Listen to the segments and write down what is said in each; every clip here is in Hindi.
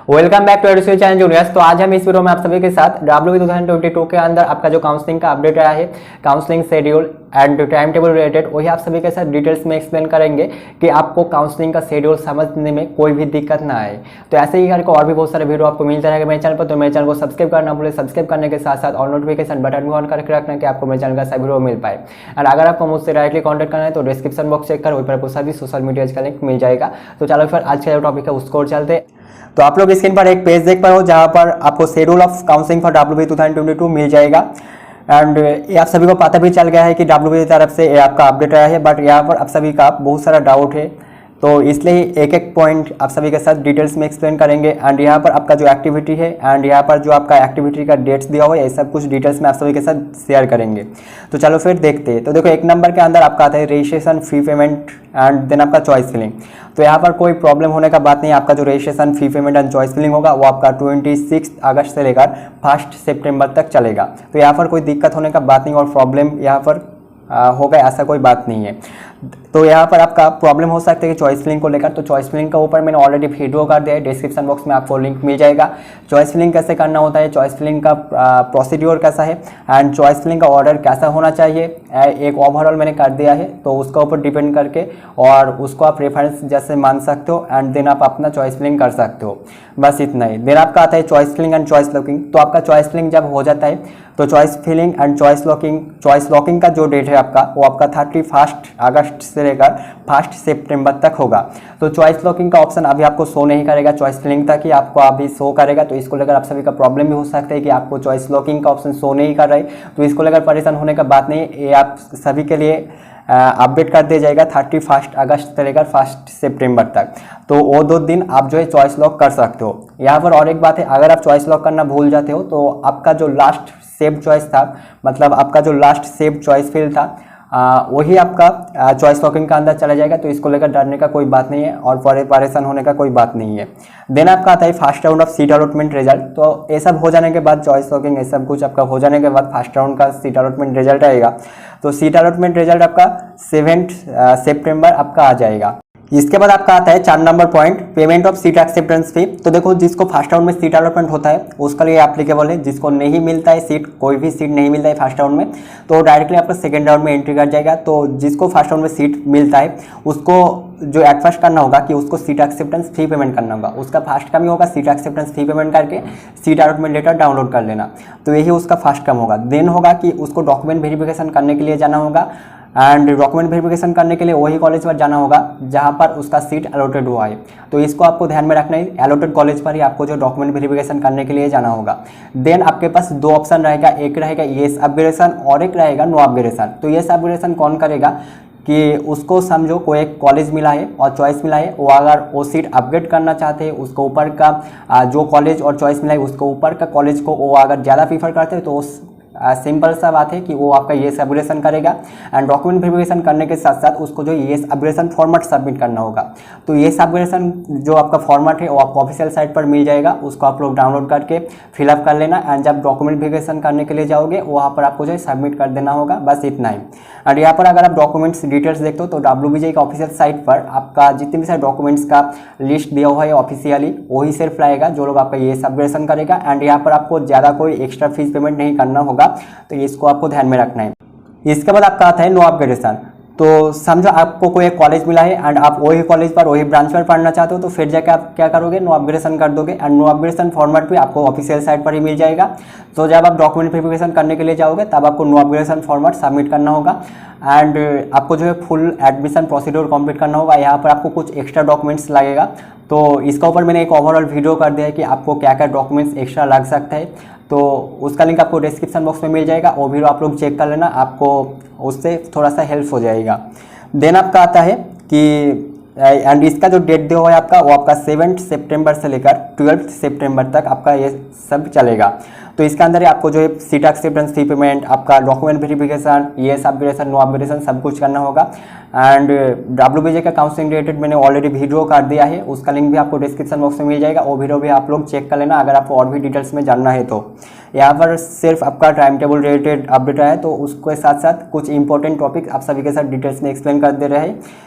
Welcome back to education channel juniors. तो आज हम इस वीडियो में आप सभी के साथ डब्ल्यू 2022 के अंदर आपका जो काउंसलिंग का अपडेट आया है, counselling schedule and time table related, वही आप सभी के साथ डिटेल्स में एक्सप्लेन करेंगे कि आपको काउंसलिंग का शेड्यूल समझने में कोई भी दिक्कत ना आए। तो ऐसे ही करके और भी बहुत सारे वीडियो आपको मिल जाएगा मेरे चैनल पर। तो मेरे चैनल को सब्सक्राइब करना भूले, सब्सक्राइब करने के साथ साथ और नोटिफिकेशन बटन भी ऑन करके रखना कि आपको मेरे चैनल का सभी वीडियो मिल पाए। एंड अगर आपको मुझसे डायरेक्टली कॉन्टैक्ट करना है तो डिस्क्रिप्शन बॉक्स चेक कर, वहीं पर आपको सभी सोशल मीडिया का लिंक मिल जाएगा। तो चलो फिर आज का जो टॉपिक है उसको चलते। तो आप लोग स्क्रीन पर एक पेज देख पा रहे हो जहां पर आपको schedule of counselling for WB 2022 मिल जाएगा। एंड ये आप सभी को पता भी चल गया है कि डब्ल्यूबी की तरफ से आपका अपडेट आया है, बट यहाँ पर आप सभी का बहुत सारा डाउट है, तो इसलिए एक एक पॉइंट आप सभी के साथ डिटेल्स में एक्सप्लेन करेंगे। एंड यहाँ पर आपका जो एक्टिविटी है एंड यहाँ पर जो आपका एक्टिविटी का डेट्स दिया हुआ है, ये सब कुछ डिटेल्स में आप सभी के साथ शेयर करेंगे। तो चलो फिर देखते हैं। तो देखो, एक नंबर के अंदर आपका आता है registration fee payment and then आपका चॉइस फिलिंग। तो यहाँ पर कोई प्रॉब्लम होने का बात नहीं। आपका जो registration fee payment and choice filling होगा वो आपका 26 अगस्त से लेकर 1 सितंबर तक चलेगा। तो यहाँ पर कोई दिक्कत होने का बात नहीं और प्रॉब्लम यहाँ पर होगा ऐसा कोई बात नहीं है। तो यहाँ पर आपका प्रॉब्लम हो सकता है कि चॉइस फिलिंग को लेकर। तो चॉइस फिलिंग का ऊपर मैंने ऑलरेडी वीडियो कर दिया है, डिस्क्रिप्शन बॉक्स में आपको लिंक मिल जाएगा। चॉइस फिलिंग कैसे करना होता है, चॉइस फिलिंग का प्रोसीड्योर कैसा है एंड चॉइस फिलिंग का ऑर्डर कैसा होना चाहिए, एक ओवरऑल मैंने कर दिया है। तो उसका ऊपर डिपेंड करके और उसको आप रेफरेंस जैसे मान सकते हो एंड देन आप अपना चॉइस फिलिंग कर सकते हो, बस इतना ही। देन आपका आता है choice filling and choice locking. तो आपका चॉइस फिलिंग जब हो जाता है तो choice filling and choice locking का जो डेट है आपका वो आपका 31 अगस्त से लेकर 1 सितंबर तक होगा। तो चॉइस लॉकिंग का ऑप्शन अभी आपको शो नहीं करेगा, चॉइस फिलिंग तक ही आपको अभी शो करेगा। तो इसको लेकर आप सभी का प्रॉब्लम भी हो सकता है कि आपको चॉइस लॉकिंग का ऑप्शन शो नहीं कर रहा है। तो इसको लेकर परेशान होने का बात नहीं, ये आप सभी के लिए अपडेट कर दिया जाएगा 31 अगस्त से लेकर 1 सितंबर तक। तो वो 2 दिन आप जो है चॉइस लॉक कर सकते हो। यहाँ पर और एक बात है, अगर आप चॉइस लॉक करना भूल जाते हो तो आपका जो लास्ट सेव चॉइस था, मतलब आपका जो लास्ट सेव चॉइस फील्ड था, वही आपका चॉइस लॉकिंग का अंदर चला जाएगा। तो इसको लेकर डरने का कोई बात नहीं है और परेशान होने का कोई बात नहीं है। देन आपका आता है first round of seat allotment result. तो ये सब हो जाने के बाद चॉइस लॉकिंग ये सब कुछ आपका हो जाने के बाद फर्स्ट राउंड का सीट अलॉटमेंट रिजल्ट आएगा। तो सीट अलॉटमेंट रिजल्ट आपका 7 सितंबर आपका आ जाएगा। इसके बाद आपका आता है 4 number point, payment of seat acceptance fee. तो देखो, जिसको फर्स्ट राउंड में सीट अलॉटमेंट होता है उसका लिए एप्लीकेबल है। जिसको नहीं मिलता है सीट, कोई भी सीट नहीं मिलता है फर्स्ट राउंड में, तो डायरेक्टली आपका सेकेंड राउंड में एंट्री कर जाएगा। तो जिसको फर्स्ट राउंड में सीट मिलता है उसको जो एट फर्स्ट करना होगा कि उसको सीट एक्सेप्टेंस फी पेमेंट करना होगा। उसका फर्स्ट काम ही होगा सीट एक्सेप्टेंस फी पेमेंट करके सीट अलॉटमेंट लेटर डाउनलोड कर लेना। तो यही उसका फर्स्ट काम होगा। देन होगा कि उसको डॉक्यूमेंट वेरिफिकेशन करने के लिए जाना होगा एंड डॉक्यूमेंट वेरिफिकेशन करने के लिए वही कॉलेज पर जाना होगा जहां पर उसका सीट अलॉटेड हुआ है। तो इसको आपको ध्यान में रखना है, अलॉटेड कॉलेज पर ही आपको जो डॉक्यूमेंट वेरिफिकेशन करने के लिए जाना होगा। देन आपके पास 2 ऑप्शन रहेगा, एक रहेगा येस अपग्रेडेशन और एक रहेगा नो अपग्रेडेशन। तो येस अपग्रेडेशन कौन करेगा कि उसको समझो कोई एक कॉलेज मिला है और चॉइस मिला है, वो अगर वो सीट अपग्रेड करना चाहते हैं, उसको ऊपर का जो कॉलेज और चॉइस मिला है उसको ऊपर का कॉलेज को वो अगर ज़्यादा प्रीफर करते हैं तो उस सिंपल सा बात है कि वो आपका येस अपग्रेडेशन करेगा एंड डॉक्यूमेंट वेरिफिकेशन करने के साथ साथ उसको जो येस अपग्रेडेशन फॉर्मेट सबमिट करना होगा। तो येस अपग्रेडेशन जो आपका फॉर्मेट है वो आपको ऑफिशियल साइट पर मिल जाएगा, उसको आप लोग डाउनलोड करके फिलअप कर लेना एंड जब डॉक्यूमेंट वेरिफिकेशन करने के लिए जाओगे वहाँ पर आपको जो है सबमिट कर देना होगा, बस इतना ही। एंड यहाँ पर अगर आप डॉक्यूमेंट्स डिटेल्स देखते हो तो WBJ का ऑफिशियल साइट पर आपका जितने भी सारे डॉक्यूमेंट्स का लिस्ट दिया हुआ है ऑफिशियली वही सिर्फ लाएगा जो लोग आपका येस अपग्रेडेशन करेगा। एंड यहाँ पर आपको ज़्यादा कोई एक्स्ट्रा फीस पेमेंट नहीं करना होगा, तो इसको आपको ध्यान में रखना है। इसके बाद आपका आता है नो अपग्रेडेशन। तो समझो आपको कोई एक कॉलेज मिला है एंड आप वही कॉलेज पर वही ब्रांच पर पढ़ना चाहते हो, तो फिर जाकर आप क्या करोगे, नो अपग्रेडेशन कर दोगे एंड नो अपग्रेडेशन फॉर्मेट भी आपको ऑफिशियल साइट पर ही मिल जाएगा। तो जब आप डॉक्यूमेंट वेरिफिकेशन करने के लिए जाओगे तब आपको नो अपग्रेडेशन फॉर्मेट सबमिट करना होगा एंड आपको जो है फुल एडमिशन प्रोसीड्योर कंप्लीट करना होगा। यहाँ पर आपको कुछ एक्स्ट्रा डॉक्यूमेंट्स लगेगा, तो इसका ऊपर मैंने एक ओवरऑल वीडियो कर दिया है कि आपको क्या क्या डॉक्यूमेंट्स एक्स्ट्रा लग सकता है। तो उसका लिंक आपको डिस्क्रिप्शन बॉक्स में मिल जाएगा, वो वीडियो आप लोग चेक कर लेना, आपको उससे थोड़ा सा हेल्प हो जाएगा। देन आपका आता है कि एंड इसका जो डेट दिया हुआ है आपका वो आपका 7 सितंबर से लेकर 12 सितंबर तक आपका ये सब चलेगा। तो इसके अंदर ही आपको जो है सीट एक्सेप्टेंस फी पेमेंट, आपका document verification, yes upgradation, no upgradation सब कुछ करना होगा। एंड WBJ का काउंसलिंग रिलेटेड मैंने ऑलरेडी वीडियो कर दिया है, उसका लिंक भी आपको डिस्क्रिप्शन बॉक्स में मिल जाएगा, वो वीडियो भी आप लोग चेक कर लेना अगर आपको और भी डिटेल्स में जानना है। तो यहाँ पर सिर्फ आपका टाइम टेबल रिलेटेड अपडेट आया है, तो उसके साथ साथ कुछ इंपॉर्टेंट टॉपिक आप सभी के साथ डिटेल्स में एक्सप्लेन कर दे रहे हैं।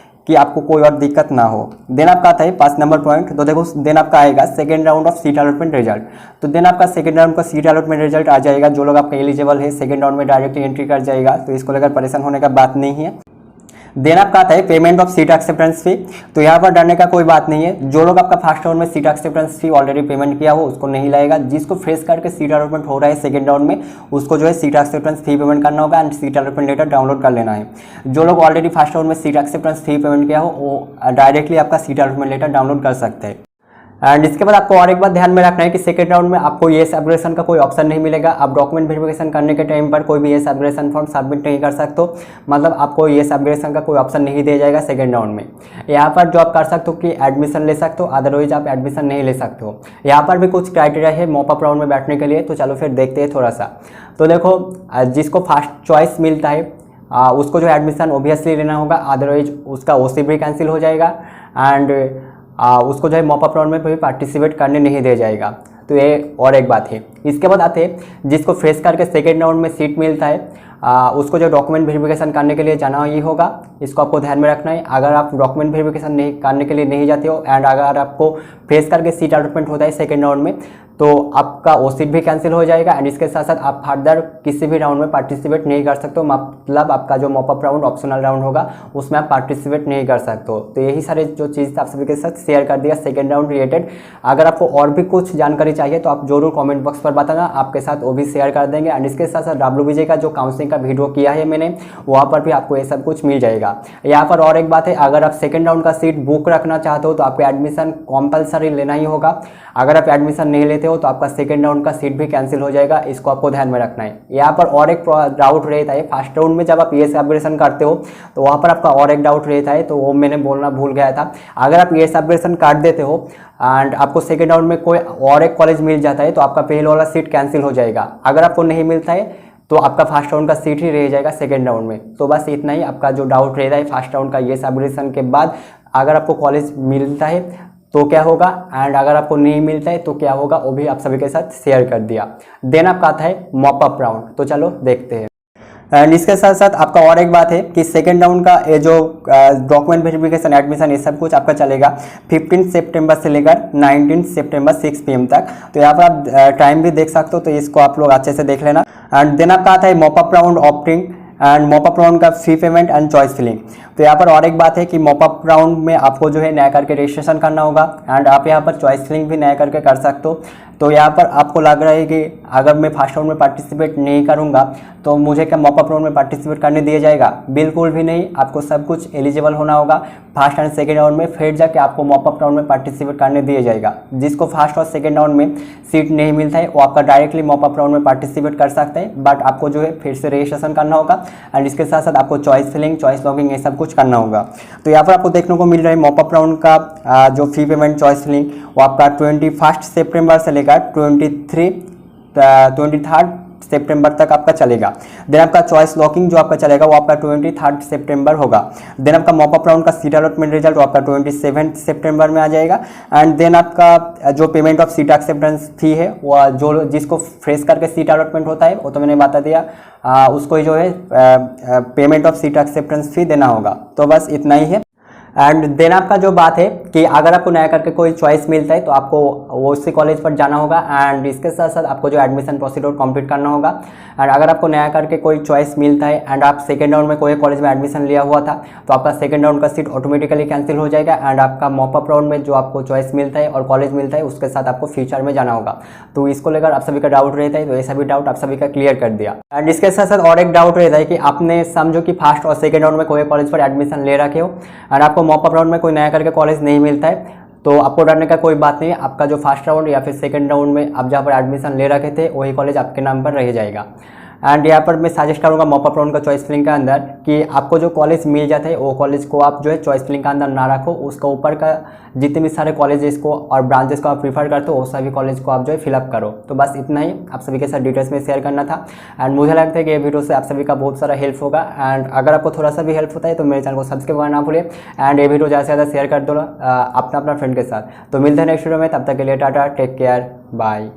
कि आपको कोई और दिक्कत ना हो। देन आपका आता है 5 नंबर पॉइंट। तो देखो देन आपका आएगा second round of seat allotment result. तो देन आपका सेकेंड राउंड का सीट अलॉटमेंट रिजल्ट आ जाएगा। जो लोग आपका एलिजिबल है सेकेंड राउंड में डायरेक्टली एंट्री कर जाएगा, तो इसको लेकर परेशान होने का बात नहीं है। देन आपका आता है payment of seat acceptance fee. तो यहाँ पर डरने का कोई बात नहीं है। जो लोग आपका फर्स्ट राउंड में सीट एक्सेप्टेंस फी ऑलरेडी पेमेंट किया हो उसको नहीं लाएगा। जिसको फ्रेश करके सीट अलॉटमेंट हो रहा है सेकंड राउंड में, उसको जो है सीट एक्सेप्टेंस फी पेमेंट करना होगा and seat allotment letter download कर लेना है। जो लोग ऑलरेडी फर्स्ट राउंड में सीट एक्सेप्टेंस फी पेमेंट किया हो वो डायरेक्टली आपका सीट अलॉटमेंट लेटर डाउनलोड कर सकते हैं। एंड इसके बाद आपको और एक बात ध्यान में रखना है कि सेकंड राउंड में आपको येस एप्लीकेशन का कोई ऑप्शन नहीं मिलेगा। आप डॉक्यूमेंट वेरिफिकेशन करने के टाइम पर कोई भी येस एप्लीकेशन फॉर्म सबमिट नहीं कर सकते हो, मतलब आपको येस एप्लीकेशन का कोई ऑप्शन नहीं दिया जाएगा सेकंड राउंड में। यहाँ पर जो आप कर सकते हो कि एडमिशन ले सकते हो, अदरवाइज आप एडमिशन नहीं ले सकते हो। यहाँ पर भी कुछ क्राइटेरिया है मॉप अप राउंड में बैठने के लिए, तो चलो फिर देखते हैं थोड़ा सा। तो देखो जिसको फर्स्ट चॉइस मिलता है उसको जो एडमिशन ओबियसली लेना होगा, अदरवाइज उसका ओसी भी कैंसिल हो जाएगा एंड उसको जो है मॉप अप राउंड में भी पार्टिसिपेट करने नहीं दिया जाएगा। तो ये और एक बात है। इसके बाद आते हैं जिसको फ्रेश करके सेकेंड राउंड में सीट मिलता है उसको जो डॉक्यूमेंट वेरिफिकेशन करने के लिए जाना ही होगा। इसको आपको ध्यान में रखना है। अगर आप डॉक्यूमेंट वेरिफिकेशन नहीं करने के लिए नहीं जाते हो एंड अगर आपको फ्रेश करके सीट अलॉटमेंट होता है सेकेंड राउंड में, तो आपका वो सीट भी कैंसिल हो जाएगा एंड इसके साथ साथ आप फर्दर किसी भी राउंड में पार्टिसिपेट नहीं कर सकते हो। मतलब आपका जो mop up round optional round होगा उसमें आप पार्टिसिपेट नहीं कर सकते हो। तो यही सारे जो चीज़ आप सभी के साथ शेयर कर दिया सेकेंड राउंड रिलेटेड। अगर आपको और भी कुछ जानकारी चाहिए तो आप जरूर कमेंट बॉक्स पर बताना, आपके साथ वो भी शेयर कर देंगे। एंड इसके साथ साथ WBJ का जो काउंसलिंग का वीडियो किया है मैंने, वहाँ पर भी आपको ये सब कुछ मिल जाएगा। यहाँ पर और एक बात है, अगर आप सेकेंड राउंड का सीट बुक रखना चाहते हो तो आपको एडमिशन कंपलसरी लेना ही होगा। अगर आप एडमिशन नहीं लेते हो तो आपका सेकेंड राउंड का सीट भी कैंसिल हो जाएगा। इसको आपको ध्यान में रखना है। यहाँ पर और एक डाउट रहता है, फर्स्ट राउंड में जब आप ईएस एप्लीकेशन करते हो तो वहाँ पर आपका और एक डाउट रहता है, तो वो मैंने बोलना भूल गया था। अगर आप ईएस एप्लीकेशन कर देते हो एंड आपको सेकेंड राउंड में कोई और एक कॉलेज मिल जाता है तो आपका पहले वाला सीट कैंसिल हो जाएगा। अगर आपको नहीं मिलता है तो आपका फर्स्ट राउंड का सीट ही रह जाएगा सेकेंड राउंड में। तो बस इतना ही आपका जो डाउट रहता है फर्स्ट राउंड का ईएस एप्लीकेशन के बाद, अगर आपको कॉलेज मिलता है तो क्या होगा एंड अगर आपको नहीं मिलता है तो क्या होगा, वो भी आप सभी के साथ शेयर कर दिया। देन आपका आता है मॉप अप राउंड। तो चलो देखते हैं। एंड इसके साथ साथ आपका और एक बात है कि सेकेंड राउंड का ये जो डॉक्यूमेंट वेरिफिकेशन एडमिशन ये सब कुछ आपका चलेगा 15 सितंबर से लेकर 19 सितंबर 6 PM तक। तो यहाँ पर आप टाइम भी देख सकते हो, तो इसको आप लोग अच्छे से देख लेना। एंड देन आपका आता है mop up round opting and mop up round का fee payment and choice filling. तो यहाँ पर और एक बात है कि मॉप अप राउंड में आपको जो है नया करके रजिस्ट्रेशन करना होगा एंड आप यहाँ पर चॉइस फिलिंग भी नया करके कर सकते हो। तो यहाँ पर आपको लग रहा है कि अगर मैं फर्स्ट राउंड में पार्टिसिपेट नहीं करूँगा तो मुझे क्या मॉप अप राउंड में पार्टिसिपेट करने दिया जाएगा? बिल्कुल भी नहीं। आपको सब कुछ एलिजिबल होना होगा फर्स्ट एंड सेकेंड राउंड में, फिर जाके आपको मॉप अप राउंड में पार्टिसिपेट करने दिया जाएगा। जिसको फर्स्ट और सेकेंड राउंड में सीट नहीं मिलता है वो आपका डायरेक्टली मॉप अप राउंड में पार्टिसिपेट कर सकते हैं, बट आपको जो है फिर से रजिस्ट्रेशन करना होगा एंड इसके साथ साथ आपको चॉइस फिलिंग, चॉइस लॉगिंग ये सब कुछ करना होगा। तो यहाँ पर आपको देखने को मिल रहा है मॉप अप राउंड का जो फी पेमेंट चॉइस फिलिंग वो आपका 21 सितंबर से लेकर 23 सितंबर तक आपका चलेगा। देन आपका चॉइस लॉकिंग जो आपका चलेगा वो आपका 23 सितंबर होगा। देन आपका मॉप अप राउंड का सीट अलॉटमेंट रिजल्ट वो आपका 27 सितंबर में आ जाएगा। एंड देन आपका जो पेमेंट ऑफ सीट एक्सेप्टेंस फी है वो जो जिसको फ्रेश करके सीट अलॉटमेंट होता है वो तो मैंने बता दिया, उसको जो है पेमेंट ऑफ सीट एक्सेप्टेंस फी देना होगा। तो बस इतना ही है। एंड देन आपका जो बात है कि अगर आपको नया करके कोई चॉइस मिलता है तो आपको वो उसी कॉलेज पर जाना होगा एंड इसके साथ साथ आपको जो एडमिशन प्रोसीड्योर कंप्लीट करना होगा। एंड अगर आपको नया करके कोई चॉइस मिलता है एंड आप सेकेंड राउंड में कोई कॉलेज में एडमिशन लिया हुआ था तो आपका सेकेंड राउंड का सीट ऑटोमेटिकली कैंसिल हो जाएगा एंड आपका मॉप अप राउंड में जो आपको चॉइस मिलता है और कॉलेज मिलता है उसके साथ आपको फ्यूचर में जाना होगा। तो इसको लेकर आप सभी का डाउट रहता है, तो ये सभी डाउट आप सभी का क्लियर कर दिया। एंड इसके साथ साथ और एक डाउट रहता है कि आपने समझो कि फर्स्ट और सेकेंड राउंड में कोई कॉलेज पर एडमिशन ले रखे हो एंड आपको मॉप अप राउंड में कोई नया करके कॉलेज नहीं मिलता है, तो आपको डरने का कोई बात नहीं है। आपका जो फर्स्ट राउंड या फिर सेकंड राउंड में आप जहाँ पर एडमिशन ले रखे थे वही कॉलेज आपके नाम पर रह जाएगा। एंड यहाँ पर मैं सजेस्ट करूँगा मॉप अप राउंड का चॉइस फिलिंग के अंदर कि आपको जो कॉलेज मिल जाता है वो कॉलेज को आप जो है चॉइस फिलिंग के अंदर ना रखो, उसका ऊपर का जितने भी सारे कॉलेजेस को और ब्रांचेस को आप प्रीफर करते हो वो सभी कॉलेज को आप जो है फिलअप करो। तो बस इतना ही आप सभी के साथ डिटेल्स में शेयर करना था। एंड मुझे लगता है कि ये वीडियो से आप सभी का बहुत सारा हेल्प होगा। एंड अगर आपको थोड़ा सा भी हेल्प होता है तो मेरे चैनल को सब्सक्राइब करना ना भूलिए एंड ये वीडियो ज़्यादा से ज़्यादा शेयर कर दो अपना फ्रेंड के साथ। तो मिलते हैं नेक्स्ट वीडियो में, तब तक के लिए टाटा, टेक केयर, बाय।